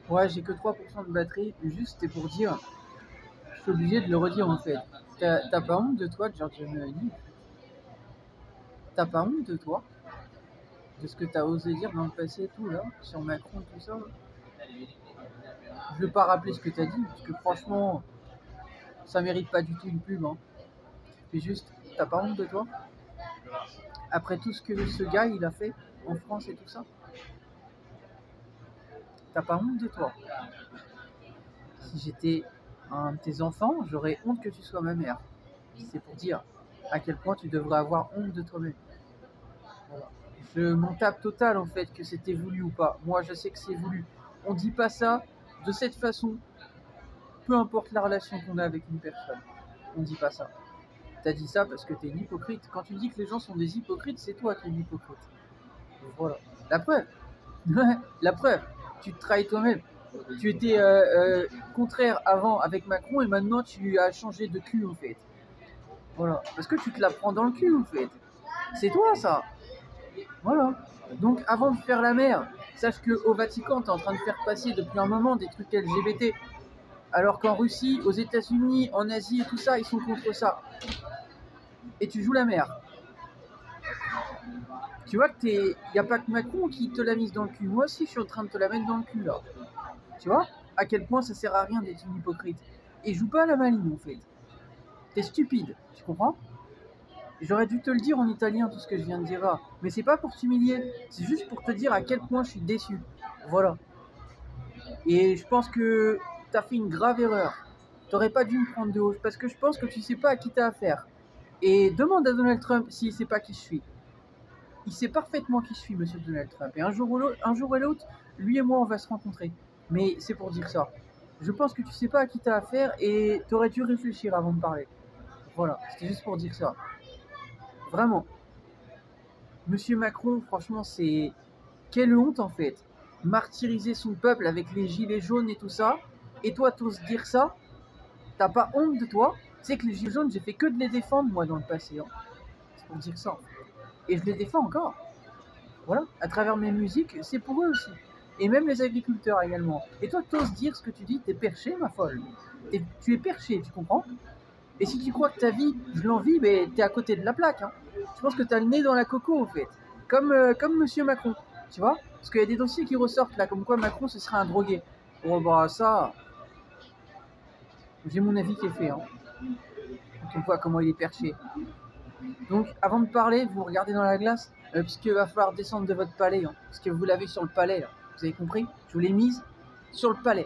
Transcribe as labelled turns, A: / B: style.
A: Ouais, j'ai que 3% de batterie. Juste, c'était pour dire, je suis obligé de le redire en fait. T'as pas honte de toi, Giorgio Meloni? T'as pas honte de toi? De ce que t'as osé dire dans le passé et tout là, sur Macron, tout ça? Je vais pas rappeler ce que t'as dit, parce que franchement, ça mérite pas du tout une pub, hein. Mais juste, t'as pas honte de toi? Après tout ce que ce gars il a fait en France et tout ça, t'as pas honte de toi? Si j'étais un de tes enfants, j'aurais honte que tu sois ma mère. C'est pour dire à quel point tu devrais avoir honte de toi-même. Voilà. Je m'en tape total en fait que c'était voulu ou pas. Moi je sais que c'est voulu. On dit pas ça de cette façon, peu importe la relation qu'on a avec une personne. On dit pas ça. T'as dit ça parce que t'es une hypocrite. Quand tu dis que les gens sont des hypocrites, c'est toi qui es une hypocrite. Voilà. La preuve. La preuve. Tu te trahis toi-même. Tu étais contraire avant avec Macron et maintenant tu as changé de cul en fait. Voilà. Parce que tu te la prends dans le cul en fait. C'est toi ça. Voilà. Donc avant de faire la merde, sache qu'au Vatican, t'es en train de faire passer depuis un moment des trucs LGBT. Alors qu'en Russie, aux États-Unis, en Asie et tout ça, ils sont contre ça. Et tu joues la mère. Tu vois que il n'y a pas que Macron qui te l'a mise dans le cul. Moi aussi, je suis en train de te la mettre dans le cul là. Tu vois à quel point ça sert à rien d'être une hypocrite. Et joue pas à la maligne en fait. T'es stupide, tu comprends? J'aurais dû te le dire en italien tout ce que je viens de dire là. Mais c'est pas pour t'humilier, c'est juste pour te dire à quel point je suis déçu. Voilà. Et je pense que t'as fait une grave erreur. T'aurais pas dû me prendre de haut. Parce que je pense que tu sais pas à qui t'as affaire. Et demande à Donald Trump s'il sait pas qui je suis. Il sait parfaitement qui je suis, monsieur Donald Trump. Et un jour ou l'autre, lui et moi, on va se rencontrer. Mais c'est pour dire ça. Je pense que tu sais pas à qui t'as affaire et t'aurais dû réfléchir avant de parler. Voilà, c'était juste pour dire ça. Vraiment. Monsieur Macron, franchement, c'est... Quelle honte, en fait. Martyriser son peuple avec les gilets jaunes et tout ça. Et toi, t'oses dire ça? T'as pas honte de toi? Tu sais que les gilets jaunes, j'ai fait que de les défendre, moi, dans le passé. Hein. C'est pour dire ça. Et je les défends encore. Voilà, à travers mes musiques, c'est pour eux aussi. Et même les agriculteurs également. Et toi, t'oses dire ce que tu dis, t'es perché, ma folle. Tu es perché, tu comprends? Et si tu crois que ta vie, je l'envie, mais t'es à côté de la plaque. Hein. Je pense que t'as le nez dans la coco, en fait. Comme Monsieur Macron, tu vois? Parce qu'il y a des dossiers qui ressortent là, comme quoi Macron, ce serait un drogué. Oh bah ça, j'ai mon avis qui est fait. Hein. Quand on voit comment il est perché. Donc, avant de parler, vous regardez dans la glace, puisqu'il va falloir descendre de votre palais, hein, parce que vous l'avez sur le palais, là. Vous avez compris? Je vous l'ai mise sur le palais.